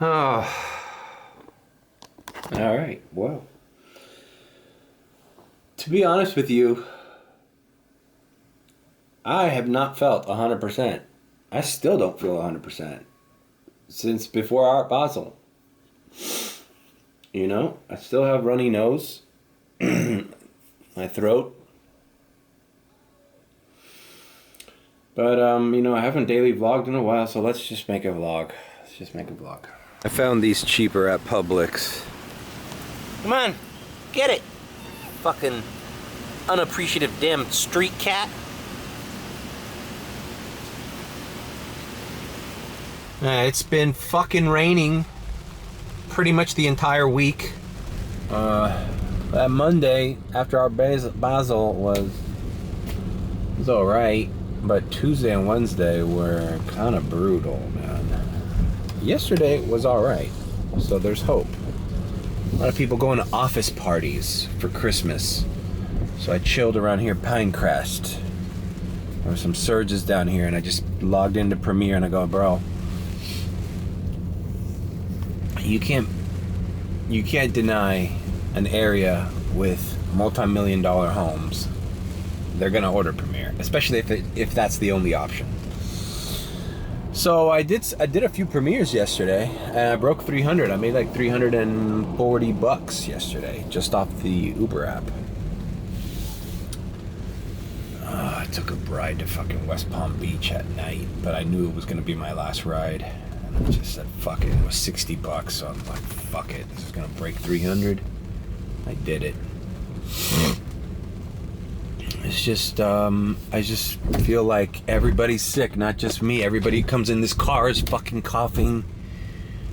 Oh. All right. Well, to be honest with you, I have not felt 100%. I still don't feel 100% since before Art Basel. You know, I still have runny nose, my throat. But, you know, I haven't daily vlogged in a while, so let's just make a vlog. I found these cheaper at Publix. Come on, get it. Fucking unappreciative damn street cat. It's been fucking raining pretty much the entire week. That Monday after Art Basel was alright, but Tuesday and Wednesday were kind of brutal, man. Yesterday was alright, so there's hope. A lot of people going to office parties for Christmas, so I chilled around here, Pinecrest. There were some surges down here, and I just logged into Premiere, and I go, bro, you can't deny an area with multi-million-dollar homes. They're gonna order Premiere, especially if that's the only option. So I did a few premieres yesterday, and I broke 300. I made like $340 yesterday just off the Uber app. I took a ride to fucking West Palm Beach at night, but I knew it was gonna be my last ride. And I just said, fuck it. It was $60, so I'm like, fuck it. This is gonna break 300. I did it. It's just, I just feel like everybody's sick, not just me. Everybody who comes in this car is fucking coughing.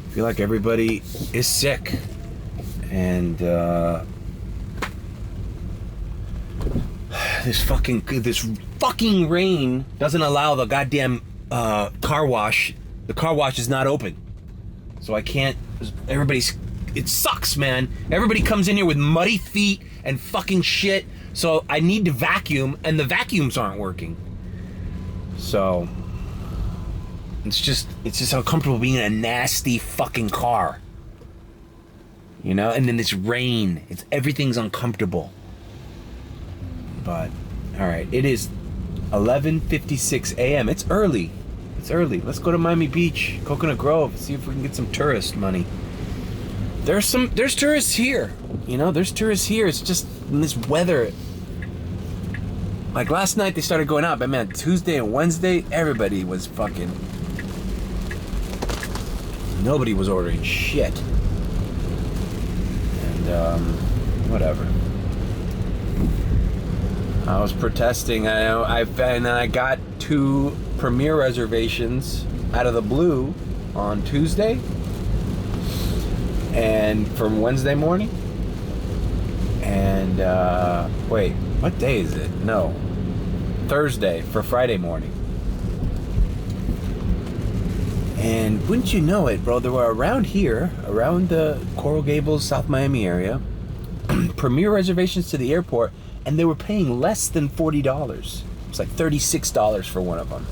I feel like everybody is sick. And, this fucking rain doesn't allow the goddamn, car wash. The car wash is not open. So I can't, it sucks, man. Everybody comes in here with muddy feet and fucking shit. So I need to vacuum, and the vacuums aren't working. So it's just uncomfortable being in a nasty fucking car. You know, and then this rain, everything's uncomfortable. But all right, it is 11:56 a.m. It's early. Let's go to Miami Beach, Coconut Grove, see if we can get some tourist money. There's tourists here. You know, there's tourists here. It's just in this weather. Like last night they started going out, but man, Tuesday and Wednesday, everybody was fucking... Nobody was ordering shit. And, whatever. I was protesting. I got 2 Premiere reservations out of the blue on Tuesday and from Wednesday morning. And, wait, what day is it? No. Thursday for Friday morning. And wouldn't you know it, bro, there were around here, around the Coral Gables, South Miami area, Premiere reservations to the airport, and they were paying less than $40. It was like $36 for one of them.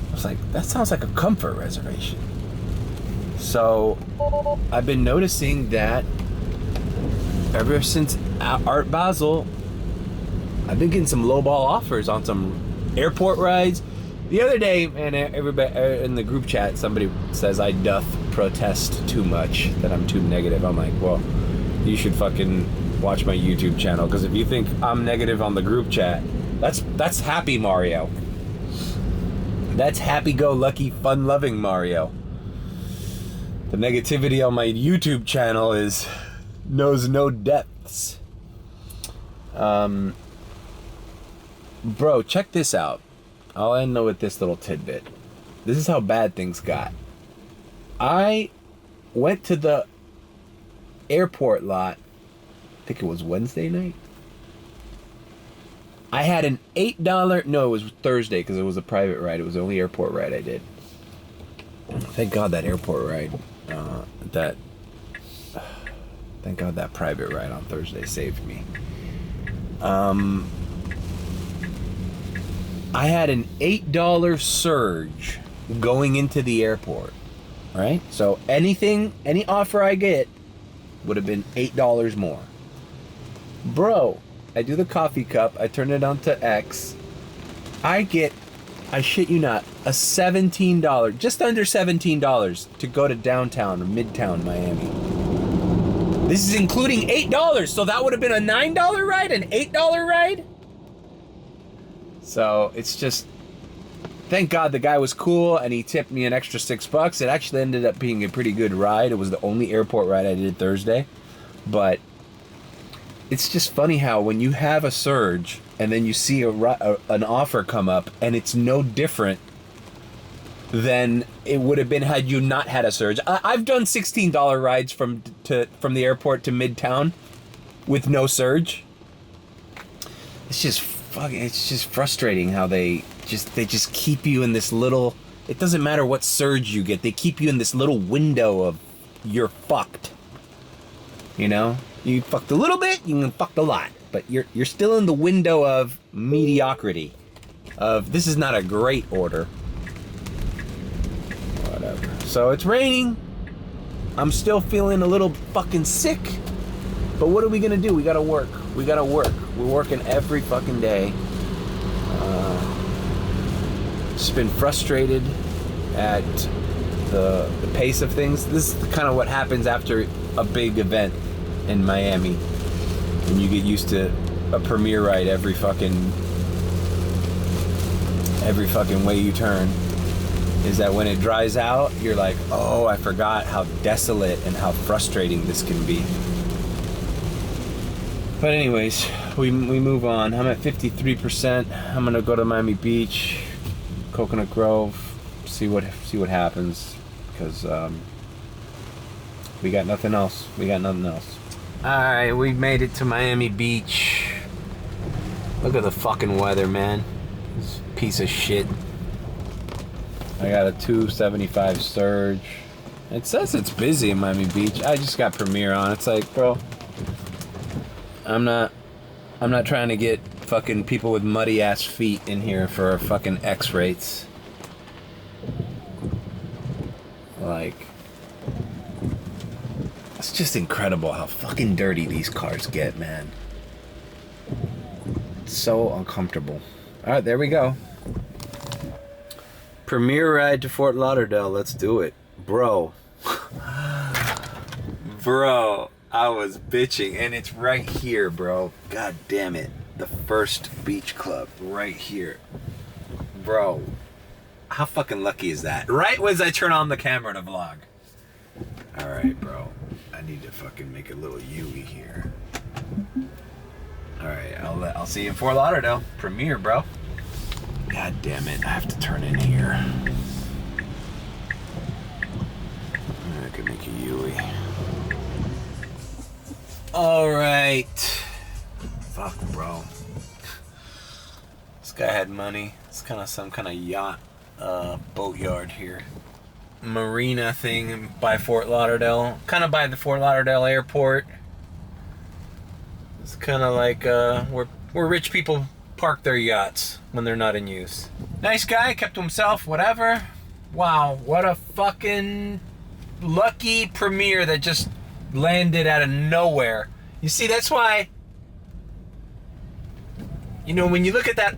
I was like, that sounds like a comfort reservation. So I've been noticing that ever since Art Basel, I've been getting some lowball offers on some airport rides. The other day, man, everybody in the group chat, somebody says I doth protest too much, that I'm too negative. I'm like, well, you should fucking watch my YouTube channel, because if you think I'm negative on the group chat, that's happy Mario. That's happy-go-lucky, fun-loving Mario. The negativity on my YouTube channel knows no depths. Bro, check this out. I'll end with this little tidbit. This is how bad things got. I went to the airport lot, I think it was Wednesday night. I had an $8, no, it was Thursday because it was a private ride. It was the only airport ride I did. Thank God that airport ride, thank God that private ride on Thursday saved me. I had an $8 surge going into the airport. right? So any offer I get would have been $8 more. Bro, I do the coffee cup, I turn it on to X, I shit you not, a $17, just under $17 to go to downtown or midtown Miami. This is including $8, so that would have been a $9 ride, an $8 ride? So it's just, thank God the guy was cool and he tipped me an extra $6. It actually ended up being a pretty good ride. It was the only airport ride I did Thursday. But it's just funny how when you have a surge and then you see an offer come up and it's no different than it would have been had you not had a surge. I've done $16 rides from the airport to Midtown with no surge. It's just frustrating how they just keep you in this little, it doesn't matter what surge you get, they keep you in this little window of you're fucked. You know? You fucked a little bit, you can fuck a lot, but you're still in the window of mediocrity. Of this is not a great order. Whatever. So it's raining. I'm still feeling a little fucking sick. But what are we gonna do? We gotta work. We're working every fucking day. Just been frustrated at the pace of things. This is kind of what happens after a big event in Miami. When you get used to a premiere ride every fucking way you turn, is that when it dries out, you're like, oh, I forgot how desolate and how frustrating this can be. But anyways, we move on. I'm at 53%. I'm gonna go to Miami Beach, Coconut Grove, see what happens, because we got nothing else. All right, we made it to Miami Beach. Look at the fucking weather, man. This piece of shit. I got a 275 surge. It says it's busy in Miami Beach. I just got Premiere on. It's like, bro, I'm not trying to get fucking people with muddy ass feet in here for fucking X rates. Like, it's just incredible how fucking dirty these cars get, man. It's so uncomfortable. All right, there we go. Premiere ride to Fort Lauderdale. Let's do it, bro. Bro, I was bitching, and it's right here, bro. God damn it. The first beach club right here. Bro, how fucking lucky is that? Right as I turn on the camera to vlog. All right, bro. I need to fucking make a little Yui here. All right, I'll see you in Fort Lauderdale. Premiere, bro. God damn it, I have to turn in here. I can make a Yui. All right. Fuck, bro. This guy had money. It's kind of some kind of yacht boatyard here. Marina thing by Fort Lauderdale. Kind of by the Fort Lauderdale airport. It's kind of like where rich people park their yachts when they're not in use. Nice guy, kept to himself, whatever. Wow, what a fucking lucky premiere that just landed out of nowhere. You see, that's why, you know, when you look at that,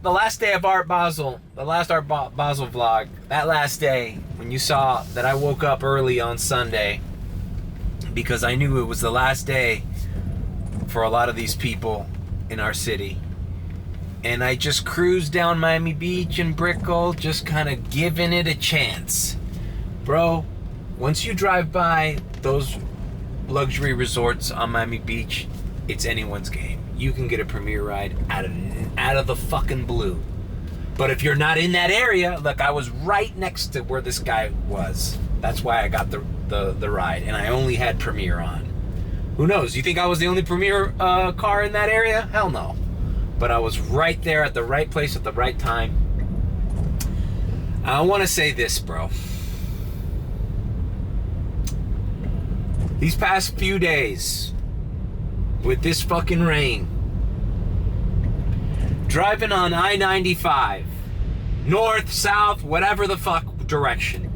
the last day of Art Basel, the last Art Basel vlog, that last day, when you saw that I woke up early on Sunday because I knew it was the last day for a lot of these people in our city. And I just cruised down Miami Beach and Brickell, just kind of giving it a chance. Bro, once you drive by those luxury resorts on Miami Beach, it's anyone's game. You can get a premiere ride out of the fucking blue. But if you're not in that area, look, I was right next to where this guy was. That's why I got the ride, and I only had premiere on. Who knows? You think I was the only premiere car in that area? Hell no. But I was right there at the right place at the right time. I want to say this, bro. These past few days, with this fucking rain, driving on I-95, north, south, whatever the fuck direction,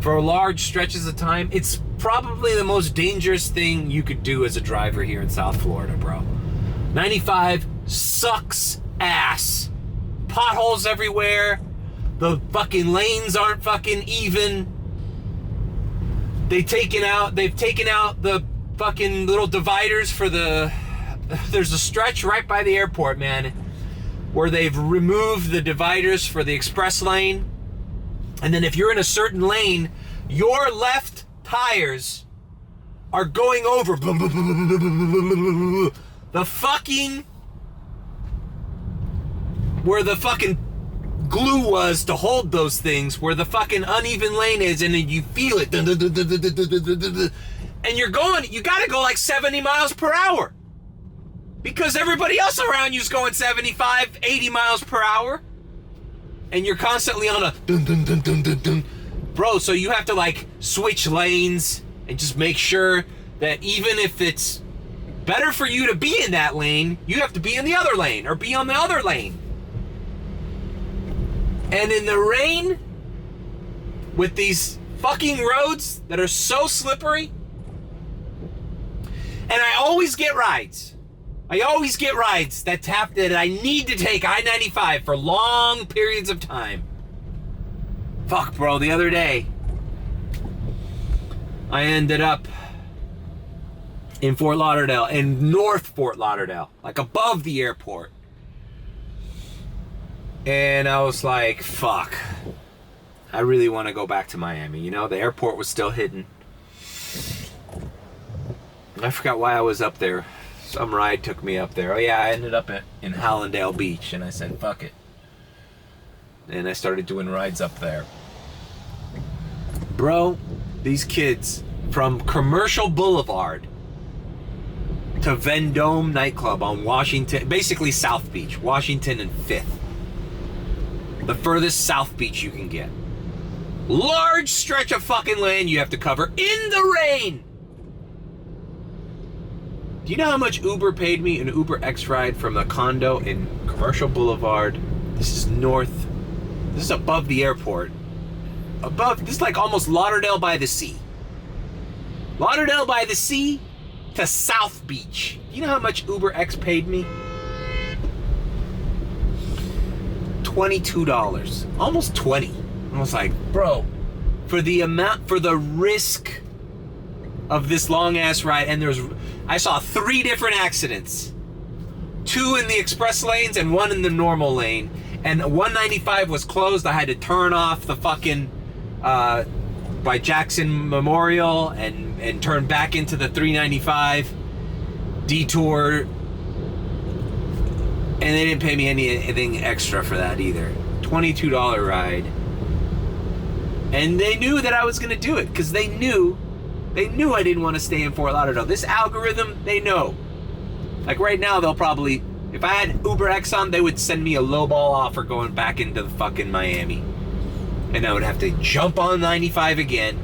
for large stretches of time, it's probably the most dangerous thing you could do as a driver here in South Florida, bro. 95 sucks ass. Potholes everywhere. The fucking lanes aren't fucking even. They've taken out the fucking little dividers for the... There's a stretch right by the airport, man, where they've removed the dividers for the express lane. And then if you're in a certain lane, your left tires are going over the fucking... where the fucking glue was to hold those things, where the fucking uneven lane is, and then you feel it. And you gotta go like 70 miles per hour. Because everybody else around you is going 75, 80 miles per hour. And you're constantly on a dun dun dun dun dun dun. Bro, so you have to like switch lanes and just make sure that even if it's better for you to be in that lane, you have to be in the other lane or be on the other lane. And in the rain, with these fucking roads that are so slippery, and I always get rides. That I need to take I-95 for long periods of time. Fuck, bro, the other day, I ended up in Fort Lauderdale, in North Fort Lauderdale, like above the airport. And I was like, fuck, I really want to go back to Miami. You know, the airport was still hidden. I forgot why I was up there. Some ride took me up there. Oh yeah, I ended up in Hallandale Beach, and I said, fuck it. And I started doing rides up there. Bro, these kids from Commercial Boulevard to Vendome nightclub on Washington, basically South Beach, Washington and 5th. The furthest South Beach you can get. Large stretch of fucking land you have to cover in the rain. Do you know how much Uber paid me an Uber X ride from the condo in Commercial Boulevard? This is north. This is above the airport. This is like almost Lauderdale by the Sea. Lauderdale by the Sea to South Beach. You know how much Uber X paid me? $22. Almost 20. I was like, bro, for the risk of this long ass ride, and I saw 3 different accidents. 2 in the express lanes and 1 in the normal lane. And 195 was closed. I had to turn off the fucking by Jackson Memorial and turn back into the 395 detour. And they didn't pay me anything extra for that either. $22 ride. And they knew that I was gonna do it, because they knew I didn't want to stay in Fort Lauderdale. This algorithm, they know. Like right now, they'll probably, if I had Uber X on, they would send me a lowball offer going back into the fucking Miami. And I would have to jump on 95 again.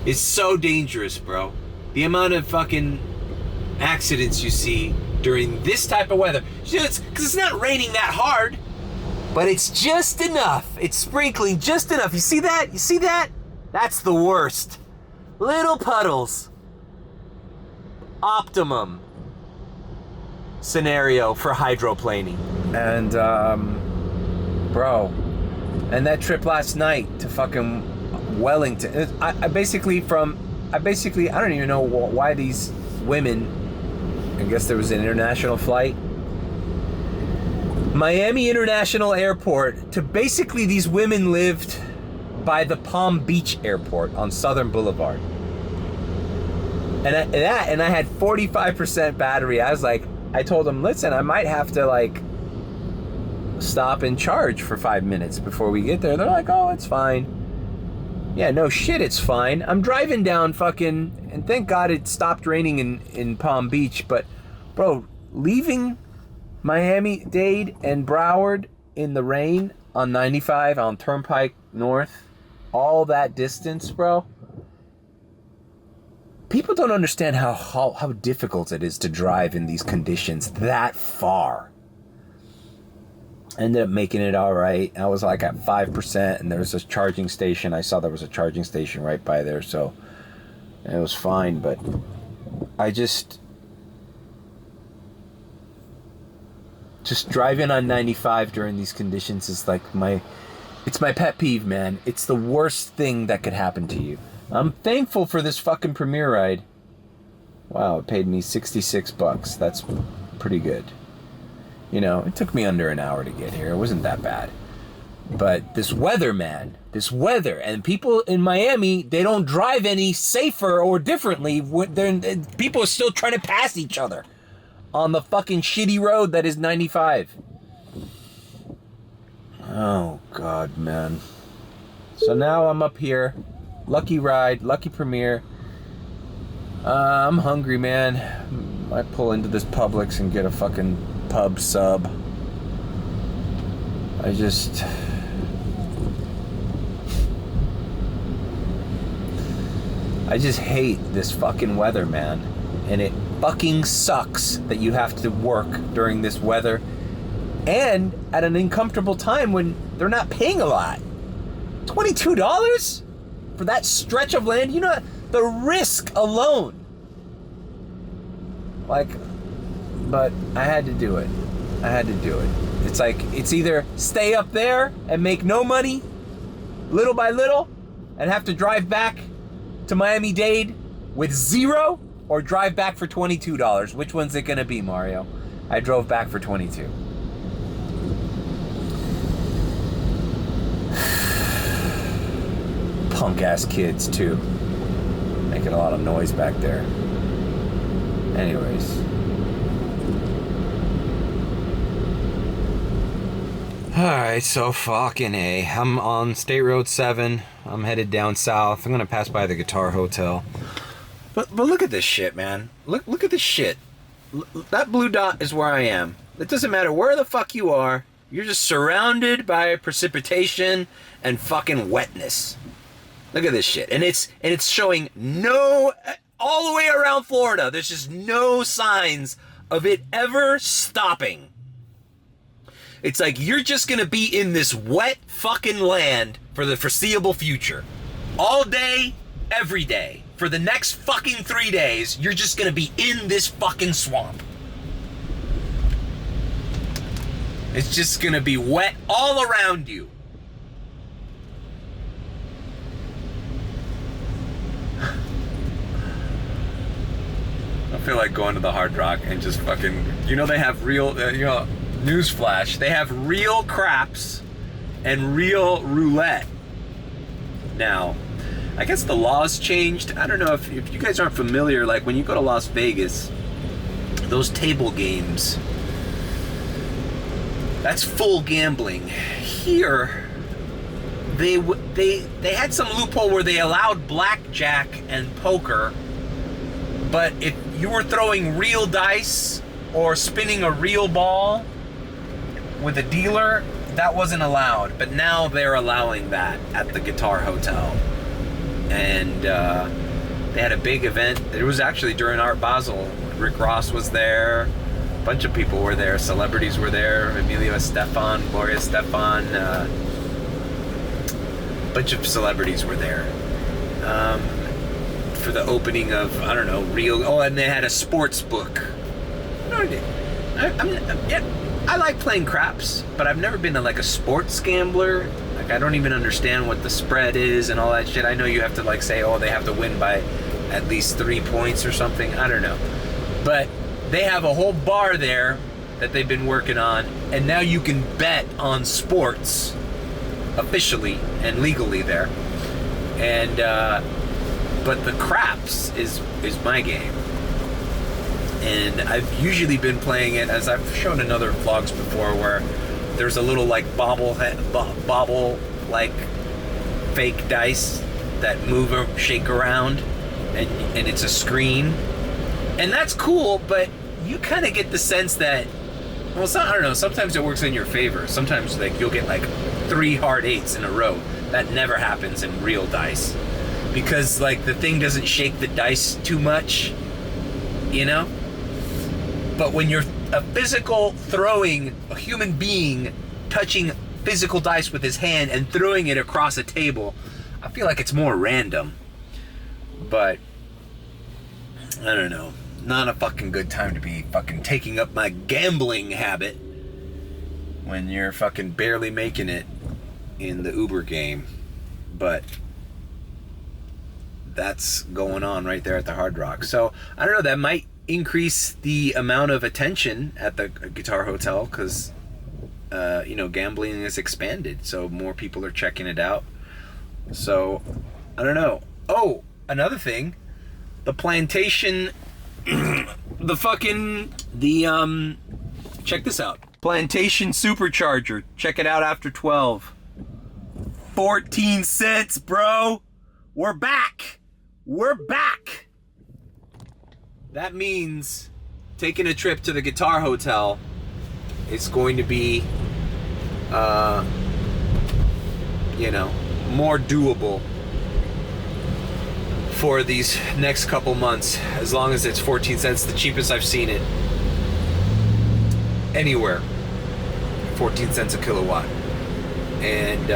It's so dangerous, bro. The amount of fucking accidents you see during this type of weather. You know, because it's not raining that hard, but it's just enough. It's sprinkling just enough. You see that? You see that? That's the worst. Little puddles. Optimum scenario for hydroplaning. And, bro, and that trip last night to fucking Wellington. I basically, I don't even know why these women, I guess there was an international flight, Miami International Airport, to basically these women lived by the Palm Beach Airport on Southern Boulevard. And I had 45% battery. I told them, listen, I might have to like stop and charge for 5 minutes before we get there. They're like, oh, it's fine. Yeah, no shit, it's fine. I'm driving down fucking, and thank God it stopped raining in Palm Beach, but bro, leaving Miami-Dade and Broward in the rain on 95 on Turnpike North, all that distance, bro. People don't understand how difficult it is to drive in these conditions that far. Ended up making it all right. I was like at 5%, and there was a charging station. I saw there was a charging station right by there, so it was fine. But I just driving on 95 during these conditions is like it's my pet peeve, man. It's the worst thing that could happen to you. I'm thankful for this fucking premiere ride. Wow, it paid me $66. That's pretty good. You know, it took me under an hour to get here. It wasn't that bad. But this weather, man, and people in Miami, they don't drive any safer or differently. People are still trying to pass each other on the fucking shitty road that is 95. Oh, God, man. So now I'm up here. Lucky ride, lucky premiere. I'm hungry, man. I pull into this Publix and get a fucking pub sub. I just hate this fucking weather, man. And it fucking sucks that you have to work during this weather and at an uncomfortable time when they're not paying a lot. $22 for that stretch of land? You know, the risk alone. Like, but I had to do it. It's like, it's either stay up there and make no money, little by little, and have to drive back to Miami-Dade with zero, or drive back for $22. Which one's it gonna be, Mario? I drove back for 22. Punk-ass kids, too. Making a lot of noise back there. Anyways. Alright, so fucking A. I'm on State Road 7. I'm headed down south. I'm gonna pass by the Guitar Hotel. But look at this shit, man. Look at this shit. That blue dot is where I am. It doesn't matter where the fuck you are. You're just surrounded by precipitation and fucking wetness. Look at this shit. And it's showing no, all the way around Florida, there's just no signs of it ever stopping. It's like you're just gonna be in this wet fucking land for the foreseeable future. All day, every day. For the next fucking 3 days, you're just gonna be in this fucking swamp. It's just gonna be wet all around you. I feel like going to the Hard Rock and just fucking, you know, they have real, newsflash, they have real craps and real roulette now. I guess the laws changed. I don't know if you guys aren't familiar, like when you go to Las Vegas, those table games, that's full gambling. Here, they had some loophole where they allowed blackjack and poker, but if you were throwing real dice or spinning a real ball with a dealer, that wasn't allowed. But now they're allowing that at the Guitar Hotel. And they had a big event. It was actually during Art Basel. Rick Ross was there. A bunch of people were there. Celebrities were there. Emilio Estefan, Gloria Estefan. A bunch of celebrities were there. For the opening of, I don't know, real... Oh, and they had a sports book. I like playing craps, but I've never been like a sports gambler. Like, I don't even understand what the spread is and all that shit. I know you have to like say, oh, they have to win by at least 3 points or something. I don't know. But they have a whole bar there that they've been working on, and now you can bet on sports officially and legally there. And but the craps is my game. And I've usually been playing it, as I've shown in other vlogs before, where there's a little like bobble like fake dice that move or shake around, and it's a screen, and that's cool. But you kind of get the sense that, well, I don't know. Sometimes it works in your favor. Sometimes like you'll get like 3 hard 8s in a row. That never happens in real dice, because like the thing doesn't shake the dice too much, you know. But when you're a physical throwing a human being touching physical dice with his hand and throwing it across a table. I feel like it's more random. But I don't know. Not a fucking good time to be fucking taking up my gambling habit when you're fucking barely making it in the Uber game. But that's going on right there at the Hard Rock. So I don't know, that might increase the amount of attention at the Guitar Hotel because you know, gambling is expanded, so more people are checking it out. So I don't know. Oh, another thing, the plantation, check this out, plantation supercharger, check it out after 12, 14 cents, bro. We're back. That means taking a trip to the Guitar Hotel, it's going to be you know, more doable for these next couple months, as long as it's 14 cents, the cheapest I've seen it anywhere. 14 cents a kilowatt. And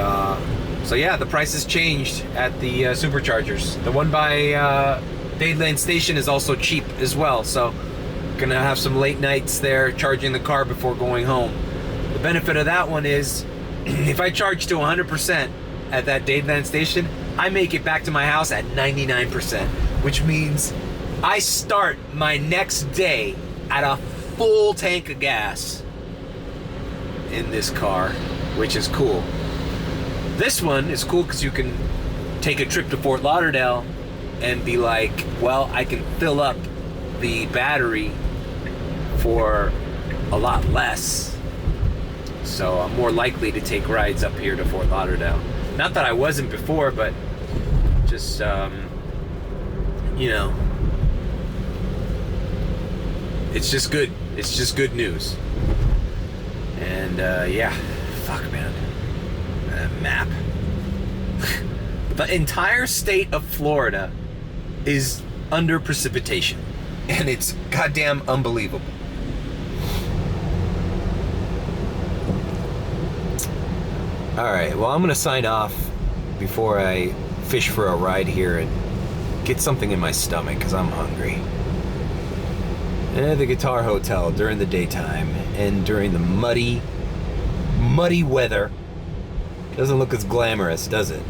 so yeah, the price has changed at the superchargers. The one by Dadeland Station is also cheap as well, so gonna have some late nights there charging the car before going home. The benefit of that one is if I charge to 100% at that Dadeland Station, I make it back to my house at 99%, which means I start my next day at a full tank of gas in this car, which is cool. This one is cool because you can take a trip to Fort Lauderdale and be like, well, I can fill up the battery for a lot less. So I'm more likely to take rides up here to Fort Lauderdale. Not that I wasn't before, but just, you know, it's just good. It's just good news. And yeah, fuck, man. Map. The entire state of Florida is under precipitation, and it's goddamn unbelievable. Alright, well, I'm gonna sign off before I fish for a ride here and get something in my stomach because I'm hungry. And at the Guitar Hotel during the daytime and during the muddy weather, doesn't look as glamorous, does it?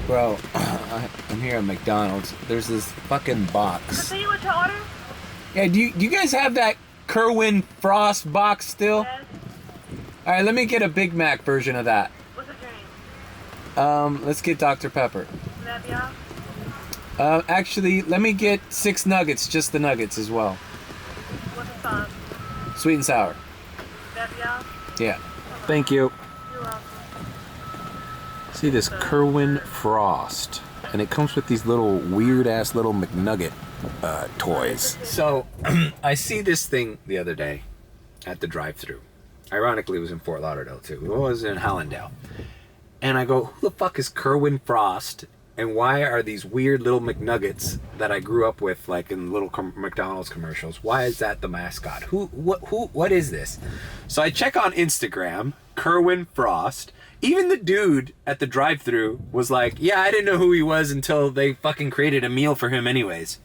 Bro, I'm here at McDonald's. There's this fucking box. Can I tell you what to order? Yeah, do you guys have that Kerwin Frost box still? Yes. Alright, let me get a Big Mac version of that. What's the drink? Let's get Dr. Pepper. Would that be all? Actually, let me get 6 nuggets, just the nuggets as well. What's the sauce? Sweet and sour. Would that be all? Yeah. Thank you. You're welcome. See this Kerwin Frost, and it comes with these little weird-ass little McNugget toys. So, I see this thing the other day at the drive-thru. Ironically, it was in Fort Lauderdale, too. It was in Hallandale. And I go, who the fuck is Kerwin Frost? And why are these weird little McNuggets that I grew up with, like in little McDonald's commercials, why is that the mascot? What is this? So I check on Instagram, Kerwin Frost. Even the dude at the drive-thru was like, yeah, I didn't know who he was until they fucking created a meal for him anyways.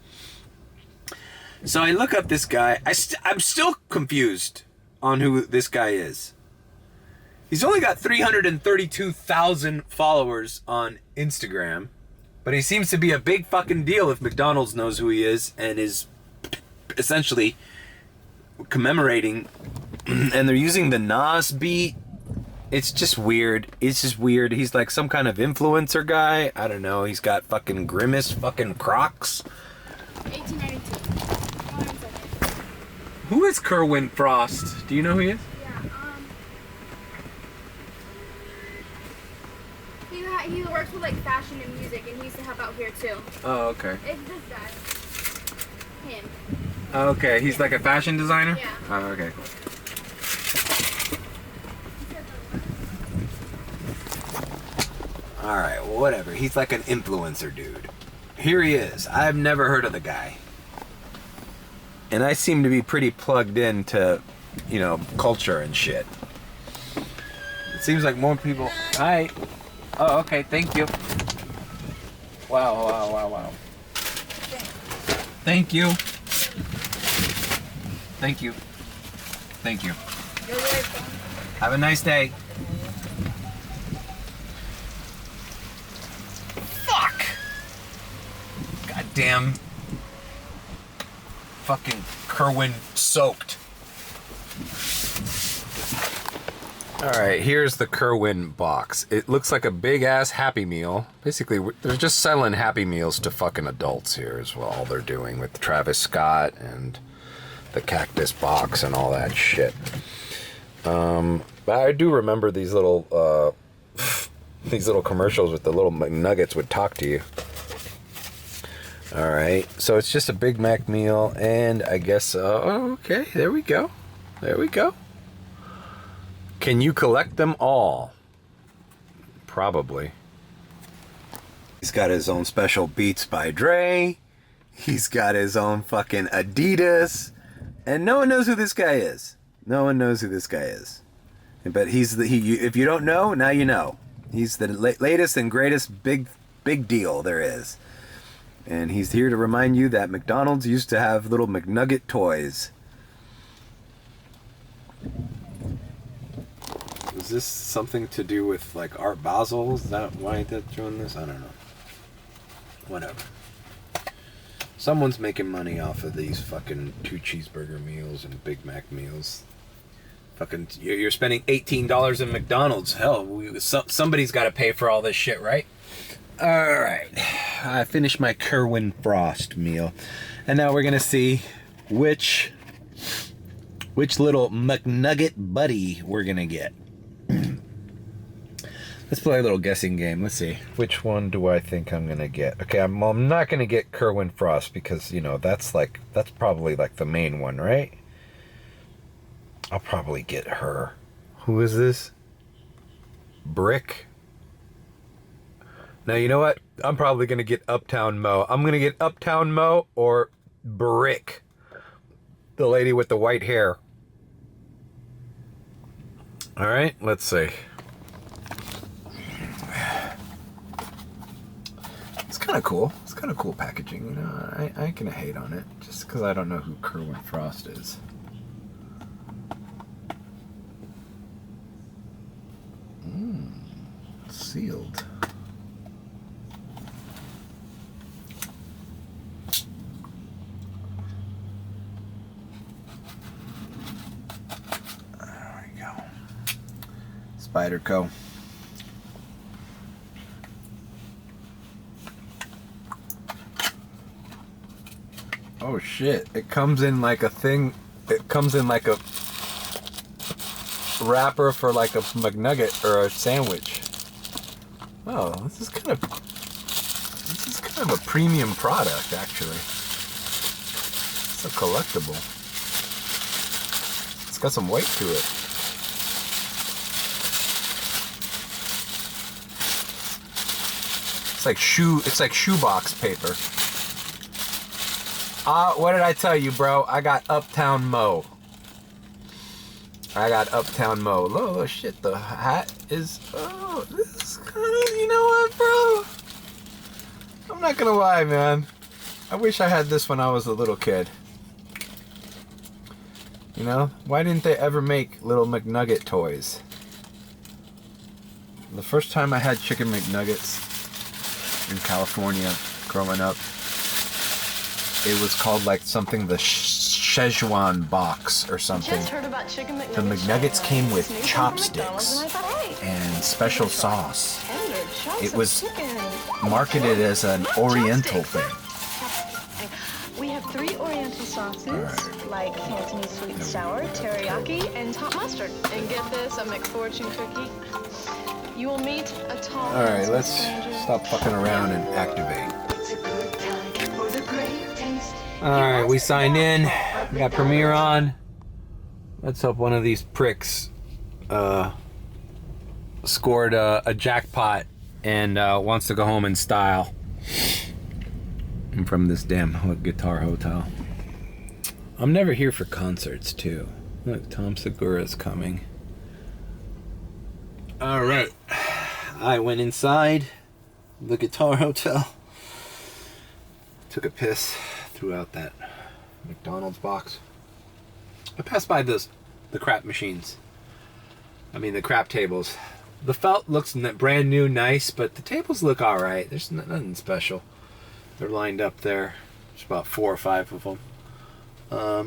So I look up this guy. I'm still confused on who this guy is. He's only got 332,000 followers on Instagram, but he seems to be a big fucking deal if McDonald's knows who he is and is essentially commemorating, and they're using the Nas beat. It's just weird. It's just weird. He's like some kind of influencer guy. I don't know. He's got fucking Grimace fucking Crocs. 1892. Who is Kerwin Frost? Do you know who he is? Yeah, he works with like fashion and music, and he used to help out here too. Oh, okay. It's this guy. Him. Okay, he's like a fashion designer? Yeah. Oh, okay, cool. Alright, well, whatever. He's like an influencer dude. Here he is. I've never heard of the guy. And I seem to be pretty plugged in to you know, culture and shit. It seems like more people. Hi. Oh, okay. Thank you. Wow. Thank you. Thank you. Thank you. You're welcome. Have a nice day. Fuck! Goddamn. Fucking Kerwin soaked. Alright, here's the Kerwin box. It looks like a big ass Happy Meal. Basically, they're just selling Happy Meals to fucking adults here is all they're doing with Travis Scott and the cactus box and all that shit. But I do remember these little commercials with the little McNuggets would talk to you. All right, so it's just a Big Mac meal, and I guess okay, there we go. Can you collect them all? Probably. He's got his own special Beats by Dre. He's got his own fucking Adidas. And no one knows who this guy is. No one knows who this guy is. But if you don't know, now you know. He's the latest and greatest big deal there is. And he's here to remind you that McDonald's used to have little McNugget toys. Is this something to do with like Art Basel? Is that why they're doing this? I don't know. Whatever. Someone's making money off of these fucking 2 cheeseburger meals and Big Mac meals. Fucking, you're spending $18 in McDonald's. Hell, somebody's got to pay for all this shit, right? All right, I finished my Kerwin Frost meal, and now we're gonna see which little McNugget buddy we're gonna get. Let's play a little guessing game. Let's see. Which one do I think I'm gonna get? Okay, I'm not gonna get Kerwin Frost because, you know, that's probably like the main one, right? I'll probably get her. Who is this? Brick? Now, you know what? I'm probably gonna get Uptown Mo. I'm gonna get Uptown Mo or Brick. The lady with the white hair. All right, let's see. It's kind of cool. It's kind of cool packaging. You know, I ain't gonna hate on it just because I don't know who Kerwin Frost is. Sealed. There we go. Spyderco. Oh shit, it comes in like a thing, it comes in like a wrapper for like a McNugget or a sandwich. Oh, this is kind of a premium product actually. It's a collectible. It's got some weight to it. It's like shoebox paper. What did I tell you, bro? I got Uptown Mo. Oh shit, the hat is, oh, this is kind of, you know what, bro? I'm not gonna lie, man. I wish I had this when I was a little kid. You know? Why didn't they ever make little McNugget toys? The first time I had chicken McNuggets in California growing up, it was called like something, the Szechuan box or something. Just heard about chicken McNuggets. The McNuggets came with chopsticks and special sauce. It was marketed as an Oriental thing. We have 3 Oriental sauces, like Cantonese sweet and sour, teriyaki, and top mustard. And get this, a McFortune cookie. You will meet a tall. All right, let's stop fucking around and activate. All right, we signed in. We got Premiere on. Let's hope one of these pricks scored a jackpot and wants to go home in style. I'm from this damn guitar hotel. I'm never here for concerts, too. Look, Tom Segura's coming. All right. I went inside the Guitar Hotel. Took a piss, threw out that McDonald's box. I passed by the crap machines. I mean, the crap tables. The felt looks brand new, nice, but the tables look all right. There's nothing special. They're lined up there. There's about 4 or 5 of them.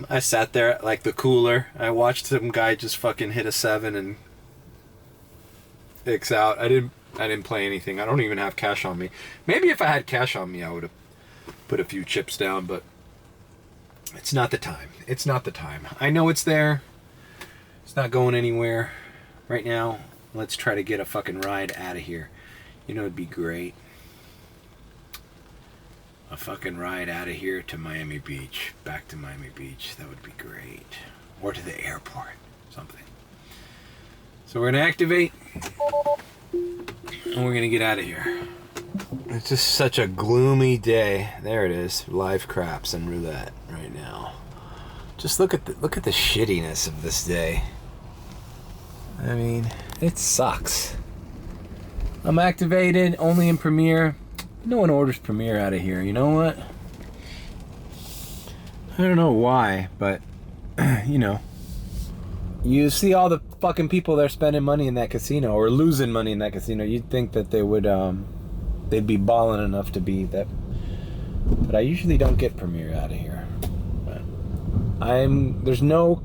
I sat there like the cooler. I watched some guy just fucking hit a 7 and X out. I didn't play anything. I don't even have cash on me. Maybe if I had cash on me, I would have put a few chips down, but it's not the time. It's not the time. I know it's there. It's not going anywhere right now. Let's try to get a fucking ride out of here. You know, it'd be great. A fucking ride out of here to Miami Beach. Back to Miami Beach. That would be great. Or to the airport. Something. So we're going to activate. And we're going to get out of here. It's just such a gloomy day. There it is. Live craps and roulette right now. Just look at the shittiness of this day. I mean, it sucks. I'm activated only in Premiere. No one orders Premiere out of here. You know what? I don't know why, but you know, you see all the fucking people they're spending money in that casino or losing money in that casino. You'd think that they would they'd be balling enough to be that, but I usually don't get Premiere out of here. But there's no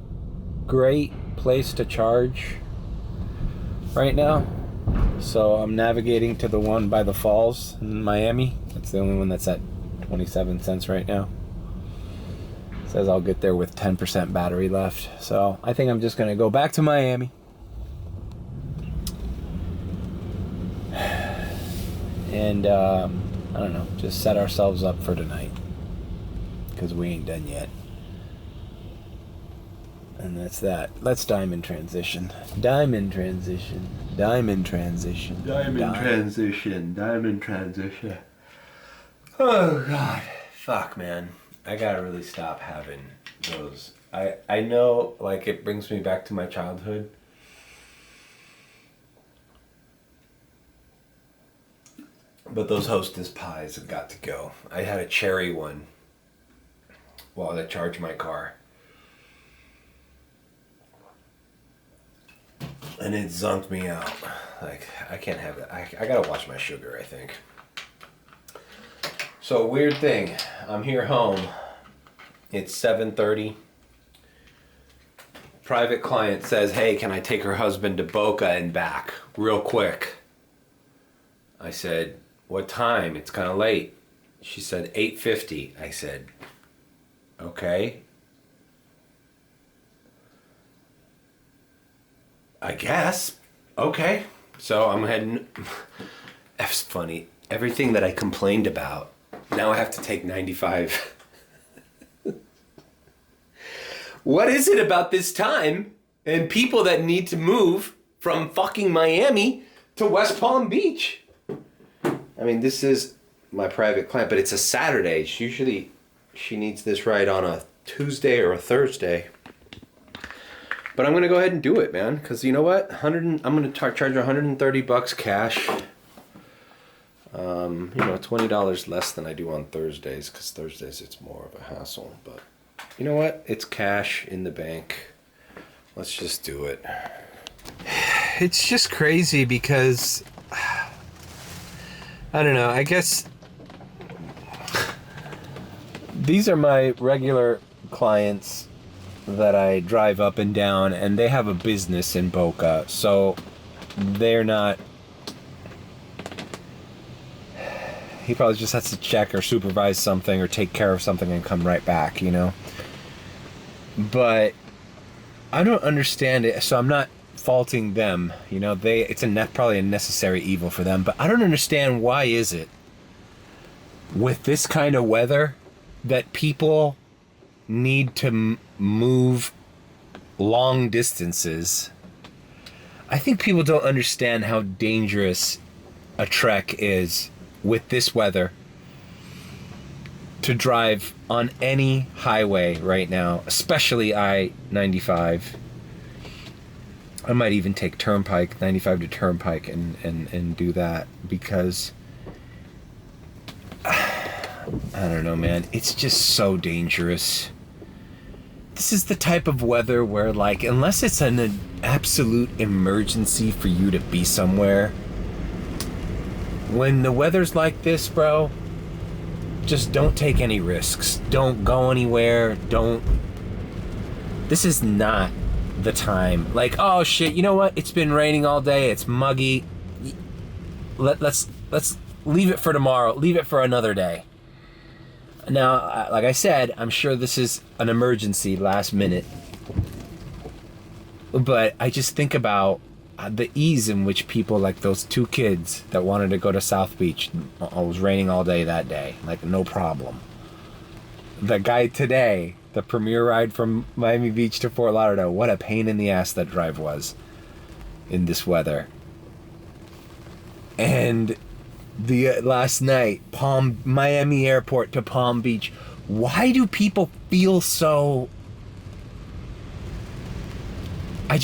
great place to charge right now, so I'm navigating to the one by the falls in Miami. That's the only one that's at 27 cents right now. It says I'll get there with 10% battery left, so I think I'm just gonna go back to Miami and I don't know, just set ourselves up for tonight, because we ain't done yet. And that's that. Let's diamond transition. Diamond transition. Diamond transition. Diamond transition. Diamond transition. Oh, God. Fuck, man. I gotta really stop having those. I know, like, it brings me back to my childhood. But those Hostess pies have got to go. I had a cherry one while I charged my car. And it zonked me out. Like, I can't have it. I gotta watch my sugar, I think. So, weird thing. I'm here home. It's 7:30. Private client says, hey, can I take her husband to Boca and back real quick? I said, what time? It's kind of late. She said, 8:50. I said, okay. I guess. Okay. So I'm heading. That's funny. Everything that I complained about, now I have to take 95. What is it about this time and people that need to move from fucking Miami to West Palm Beach? I mean, this is my private client, but it's a Saturday. She needs this ride on a Tuesday or a Thursday. But I'm going to go ahead and do it, man, because you know what? I'm going to charge her $130 cash. $20 less than I do on Thursdays, because Thursdays it's more of a hassle. But you know what? It's cash in the bank. Let's just do it. It's just crazy because, I don't know, I guess these are my regular clients that I drive up and down, and they have a business in Boca, so they're not. He probably just has to check or supervise something or take care of something and come right back, you know. But I don't understand it, so I'm not faulting them, you know. It's probably a necessary evil for them, but I don't understand why is it with this kind of weather that people need to move long distances. I think people don't understand how dangerous a trek is with this weather. to drive on any highway right now, especially I-95. I might even take Turnpike, 95 to Turnpike, and do that, because I don't know, man. It's just so dangerous. This is the type of weather where, like, unless it's an absolute emergency for you to be somewhere, when the weather's like this, bro, just don't take any risks. Don't go anywhere. This is not the time. Like, oh shit, you know what? It's been raining all day. It's muggy. Let's leave it for tomorrow. Leave it for another day. Now, like I said, I'm sure this is an emergency, last minute. But I just think about the ease in which people, like those two kids that wanted to go to South Beach. It was raining all day that day. Like, no problem. The guy today, the premier ride from Miami Beach to Fort Lauderdale, what a pain in the ass that drive was in this weather. And the last night, Miami Airport to Palm Beach. Why do people feel so... I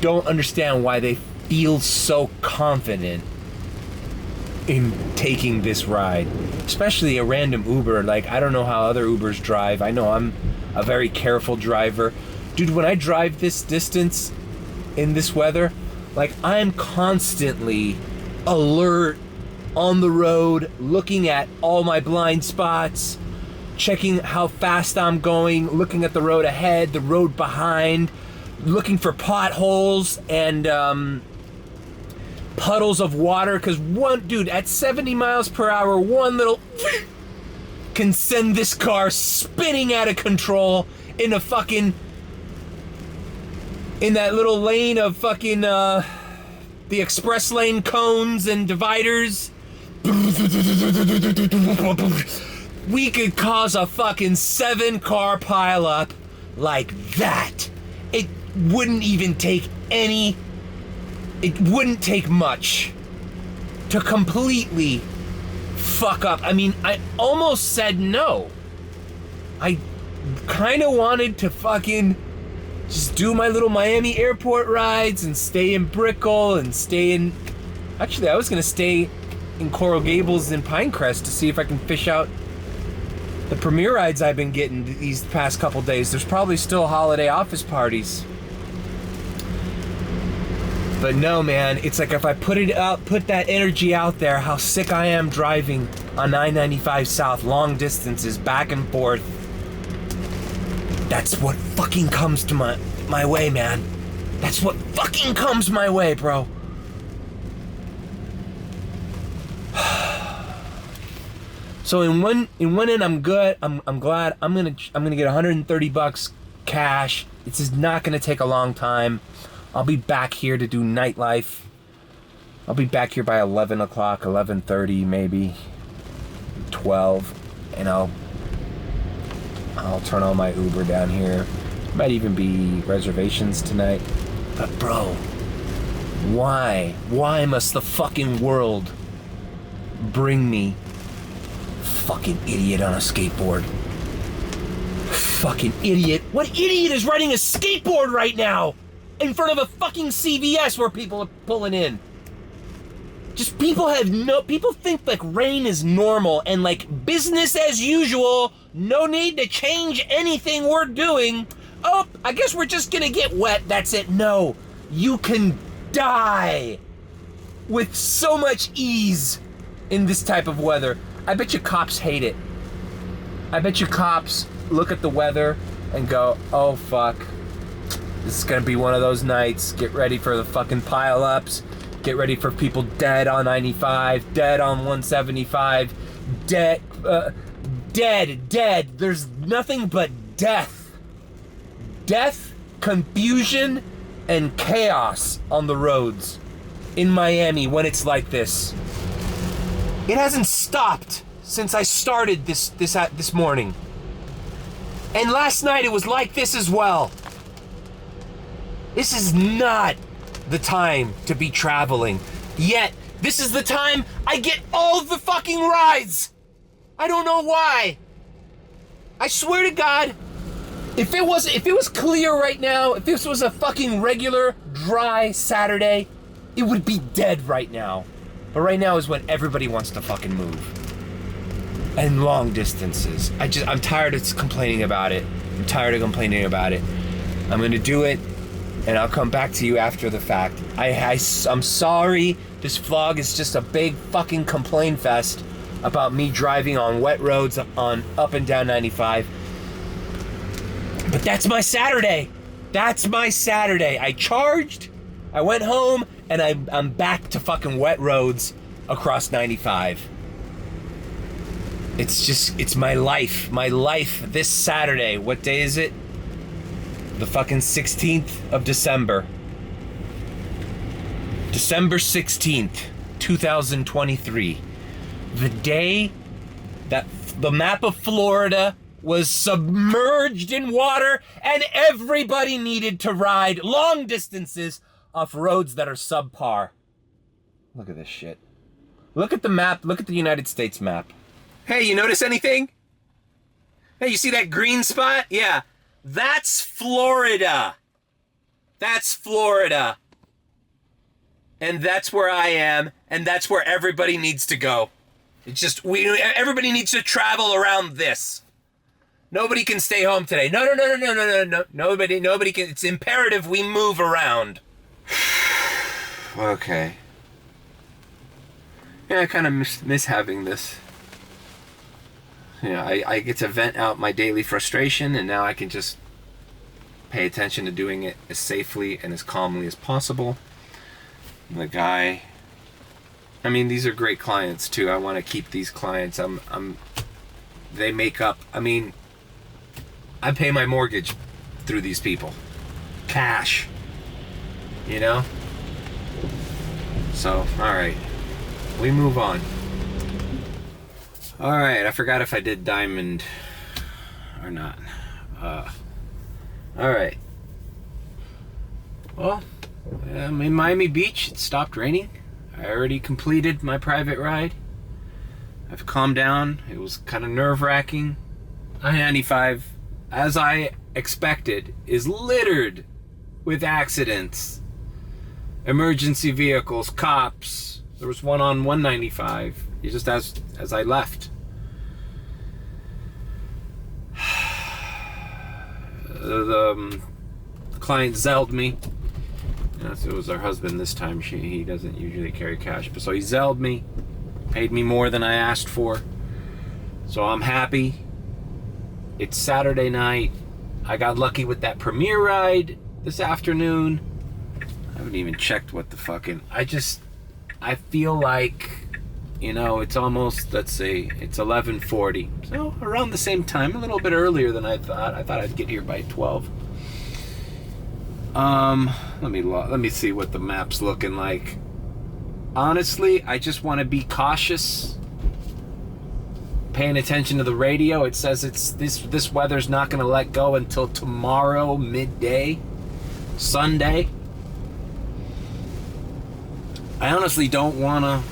don't understand why they feel so confident in taking this ride, especially a random Uber. Like, I don't know how other Ubers drive. I know I'm a very careful driver. Dude, when I drive this distance in this weather, like, I'm constantly alert on the road, looking at all my blind spots, checking how fast I'm going, looking at the road ahead, the road behind, looking for potholes and puddles of water, because one dude at 70 miles per hour, one little can send this car spinning out of control in that little lane of fucking the express lane cones and dividers. We could cause a fucking 7-car pileup like that. It wouldn't even take it wouldn't take much to completely fuck up. I mean, I almost said no. I kind of wanted to fucking just do my little Miami airport rides and stay in Brickell and stay in... Actually, I was going to stay in Coral Gables and Pinecrest to see if I can fish out the premier rides I've been getting these past couple days. There's probably still holiday office parties. But no, man, it's like if I put that energy out there, how sick I am driving on I-95 South, long distances, back and forth. That's what fucking comes to my way, man. That's what fucking comes my way, bro. So in one end, I'm good. I'm glad. I'm gonna get $130 cash. This is not gonna take a long time. I'll be back here to do nightlife. I'll be back here by 11 o'clock, 11:30 maybe, 12, and I'll turn on my Uber down here. Might even be reservations tonight. But bro, why must the fucking world bring me fucking idiot on a skateboard? Fucking idiot. What idiot is riding a skateboard right now in front of a fucking CVS where people are pulling in? Just people think like rain is normal and like business as usual. No need to change anything we're doing. Oh, I guess we're just gonna get wet. That's it. No, you can die with so much ease in this type of weather. I bet you cops hate it. I bet you cops look at the weather and go, oh fuck, this is gonna be one of those nights. Get ready for the fucking pile-ups. Get ready for people dead on 95, dead on 175, dead. There's nothing but death. Death, confusion, and chaos on the roads in Miami when it's like this. It hasn't stopped since I started this morning. And last night it was like this as well. This is not the time to be traveling. Yet, This is the time I get all the fucking rides. I don't know why. I swear to God, if it was clear right now, if this was a fucking regular dry Saturday, it would be dead right now. But right now is when everybody wants to fucking move. And long distances. I'm tired of complaining about it. I'm gonna do it, and I'll come back to you after the fact. I'm sorry. This vlog is just a big fucking complaint fest about me driving on wet roads on up and down 95. But that's my Saturday. I charged, I went home, and I'm back to fucking wet roads across 95. It's my life. My life this Saturday. What day is it? The fucking 16th of December. December 16th, 2023. The day that the map of Florida was submerged in water and everybody needed to ride long distances off roads that are subpar. Look at this shit. Look at the map. Look at the United States map. Hey, you notice anything? Hey, you see that green spot? Yeah. That's Florida. And that's where I am, and that's where everybody needs to go. It's just, everybody needs to travel around this. Nobody can stay home today. No. Nobody can. It's imperative we move around. Okay. Yeah, I kind of miss having this. I get to vent out my daily frustration, and now I can just pay attention to doing it as safely and as calmly as possible. The guy, I mean, these are great clients too. I want to keep these clients. They make up, I mean, I pay my mortgage through these people. Cash. You know? So, alright. We move on. Alright, I forgot if I did diamond or not. Alright. Well, I'm in Miami Beach. It stopped raining. I already completed my private ride. I've calmed down. It was kind of nerve-wracking. I-95, as I expected, is littered with accidents. Emergency vehicles, cops. There was one on 195 just as I left. The client zelled me. It was her husband this time. He doesn't usually carry cash, but so he zelled me, paid me more than I asked for. So I'm happy. It's Saturday night. I got lucky with that premiere ride this afternoon. I haven't even checked what the fucking. I feel like, it's almost, let's see, it's 11:40. So around the same time, a little bit earlier than I thought. I thought I'd get here by 12. Let me see what the map's looking like. Honestly, I just want to be cautious. Paying attention to the radio. It says this weather's not going to let go until tomorrow midday, Sunday. I honestly don't want to.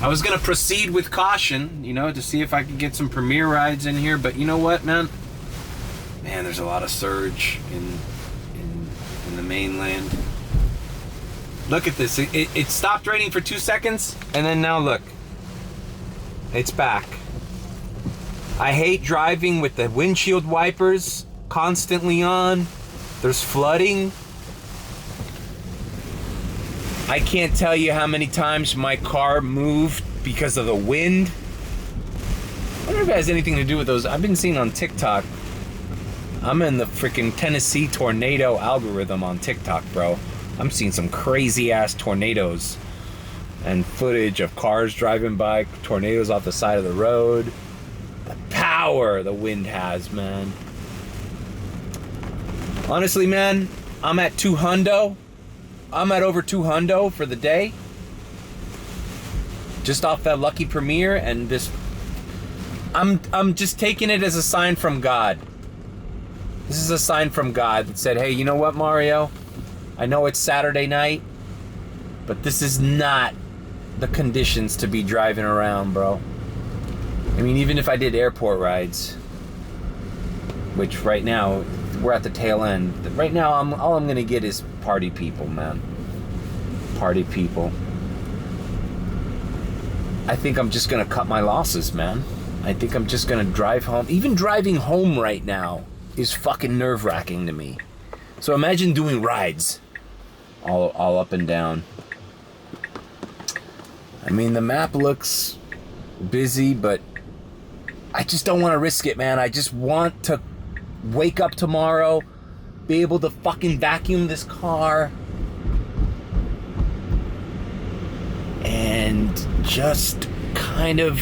I was going to proceed with caution, to see if I could get some premiere rides in here, but you know what, man? Man, there's a lot of surge in the mainland. Look at this. It stopped raining for 2 seconds, and then now look. It's back. I hate driving with the windshield wipers constantly on. There's flooding. I can't tell you how many times my car moved because of the wind. I wonder if it has anything to do with those. I've been seeing on TikTok. I'm in the freaking Tennessee tornado algorithm on TikTok, bro. I'm seeing some crazy ass tornadoes and footage of cars driving by, tornadoes off the side of the road. The power the wind has, man. Honestly, man, I'm at 200. I'm at over 200 for the day. Just off that lucky premiere, and this, I'm just taking it as a sign from God. This is a sign from God that said, hey, you know what, Mario? I know it's Saturday night, but this is not the conditions to be driving around, bro. I mean, even if I did airport rides, which right now we're at the tail end. Right now, all I'm gonna get is party people, man. Party people. I think I'm just gonna cut my losses, man. I think I'm just gonna drive home. Even driving home right now is fucking nerve-wracking to me. So imagine doing rides all up and down. I mean, the map looks busy, but I just don't want to risk it, man. I just want to wake up tomorrow, be able to fucking vacuum this car, and just kind of,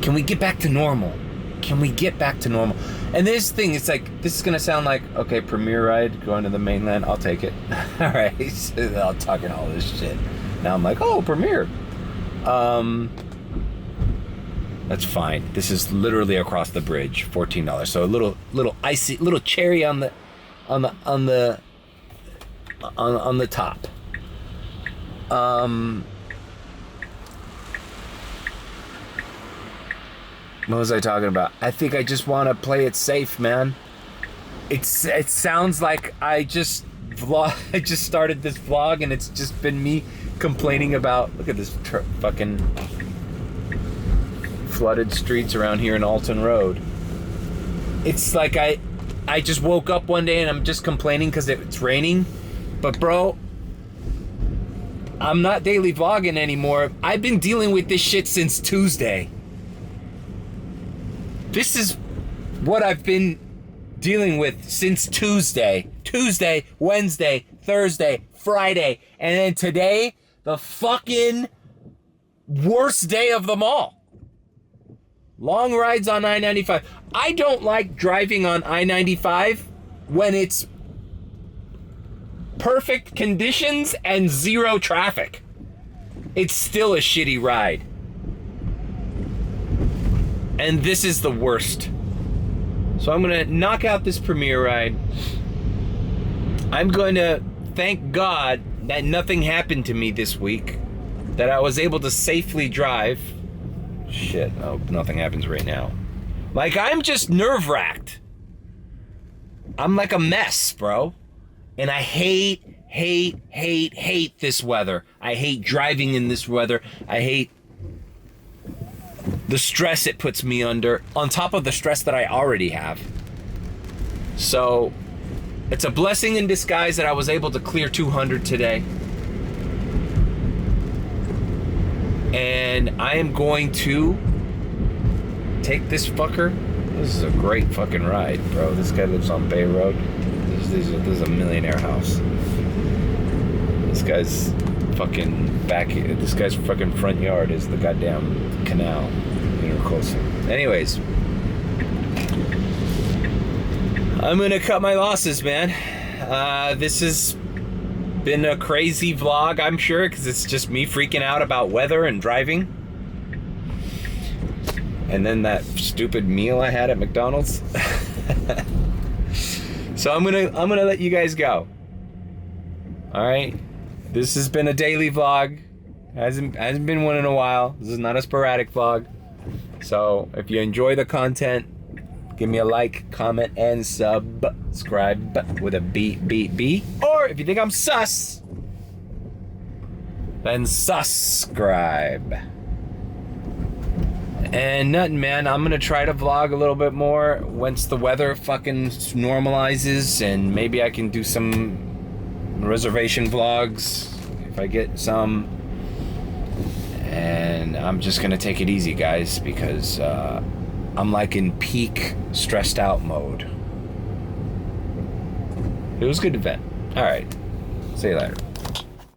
can we get back to normal? Can we get back to normal? And this thing, it's like, this is gonna sound like, okay, Premier ride, going to the mainland, I'll take it. All right, I'm talking all this shit. Now I'm like, oh, Premier. That's fine. This is literally across the bridge, $14. So a little icy, little cherry on the top. What was I talking about? I think I just want to play it safe, man. It sounds like I just started this vlog and it's just been me complaining about, look at this fucking flooded streets around here in Alton Road. It's like I just woke up one day and I'm just complaining because it's raining. But bro, I'm not daily vlogging anymore. I've been dealing with this shit since Tuesday. This is what I've been dealing with since Tuesday. Tuesday, Wednesday, Thursday, Friday, and then today, the fucking worst day of them all. Long rides on I-95. I don't like driving on I-95 when it's perfect conditions and zero traffic. It's still a shitty ride. And this is the worst. So I'm gonna knock out this Premier ride. I'm going to thank God that nothing happened to me this week. That I was able to safely drive. Shit, oh, nothing happens right now. Like, I'm just nerve-wracked. I'm like a mess, bro. And I hate this weather. I hate driving in this weather. I hate the stress it puts me under, on top of the stress that I already have. So, it's a blessing in disguise that I was able to clear 200 today. And I am going to take this fucker. This is a great fucking ride, bro. This guy lives on Bay Road. This is a millionaire house. This guy's fucking this guy's fucking front yard is the goddamn canal. Intercoastal. Anyways, I'm gonna cut my losses, man. This has been a crazy vlog, I'm sure, because it's just me freaking out about weather and driving. And then that stupid meal I had at McDonald's. So I'm gonna let you guys go. All right, this has been a daily vlog. Hasn't been one in a while. This is not a sporadic vlog. So if you enjoy the content, give me a like, comment, and subscribe with a B. Or if you think I'm sus, then subscribe. And nothing, man. I'm gonna try to vlog a little bit more once the weather fucking normalizes, and maybe I can do some reservation vlogs if I get some. And I'm just gonna take it easy, guys, because I'm like in peak stressed out mode. It was a good event. All right, see you later.